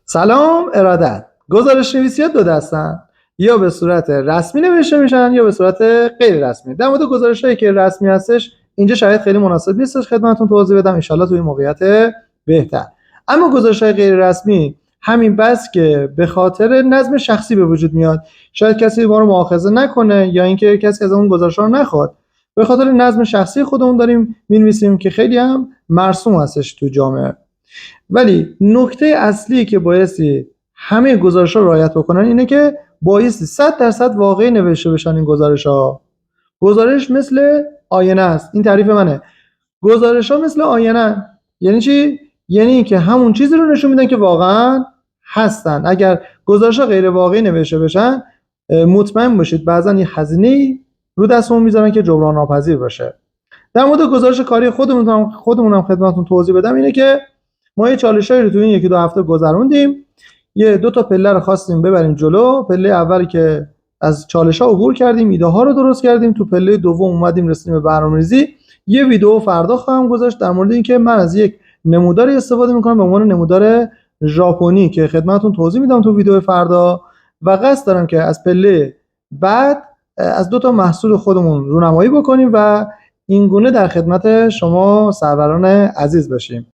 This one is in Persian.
سلام ارادت. گزارش نویسی ها دو دستن، یا به صورت رسمی نوشته میشن یا به صورت غیر رسمی. در مورد گزارش هایی که رسمی هستش اینجا شاید خیلی مناسب نیستش خدمتتون توضیح بدم، ان توی موقعیت بهتر. اما گزارش های غیر رسمی همین بس که به خاطر نظم شخصی به وجود میاد، شاید کسی ما رو مؤاخذه نکنه یا اینکه کسی از اون گزارش ها رو نخواد، به خاطر نظم شخصی خودمون داریم می‌نویسیم که خیلی هم مرسوم هستش تو جامعه. ولی نکته اصلی که بایستی همه گزارش‌ها رعایت بکنن اینه که بایستی 100% واقعی نوشته بشن. این گزارش مثل آینه است. این تعریف منه. گزارش‌ها مثل آینه. یعنی چی؟ یعنی که همون چیزی رو نشون میدن که واقعا هستن. اگر گزارش‌ها غیر واقعی نوشته بشن، مطمئن باشید بعضا یه هزینه رو دستمون میذارن که جبران ناپذیر باشه. در مورد گزارش کاری خودمونم خدمتتون توضیح بدم اینه که ما یه چالشایی رو تو این یکی دو هفته گذروندیم. یه دو تا پله رو خواستیم ببریم جلو. پله اولی که از چالش‌ها عبور کردیم، ایده ها رو درست کردیم. تو پله دوم اومدیم رسیدیم به برنامه‌ریزی. یه ویدیو فردا خواهم گذاشت در مورد اینکه من از یک نموداری استفاده می‌کنم به عنوان نمودار ژاپنی که خدمتتون توضیح میدم تو ویدیو فردا، و قصد دارم که از پله بعد از دو تا محصول خودمون رونمایی بکنیم و این گونه در خدمت شما سروران عزیز باشیم.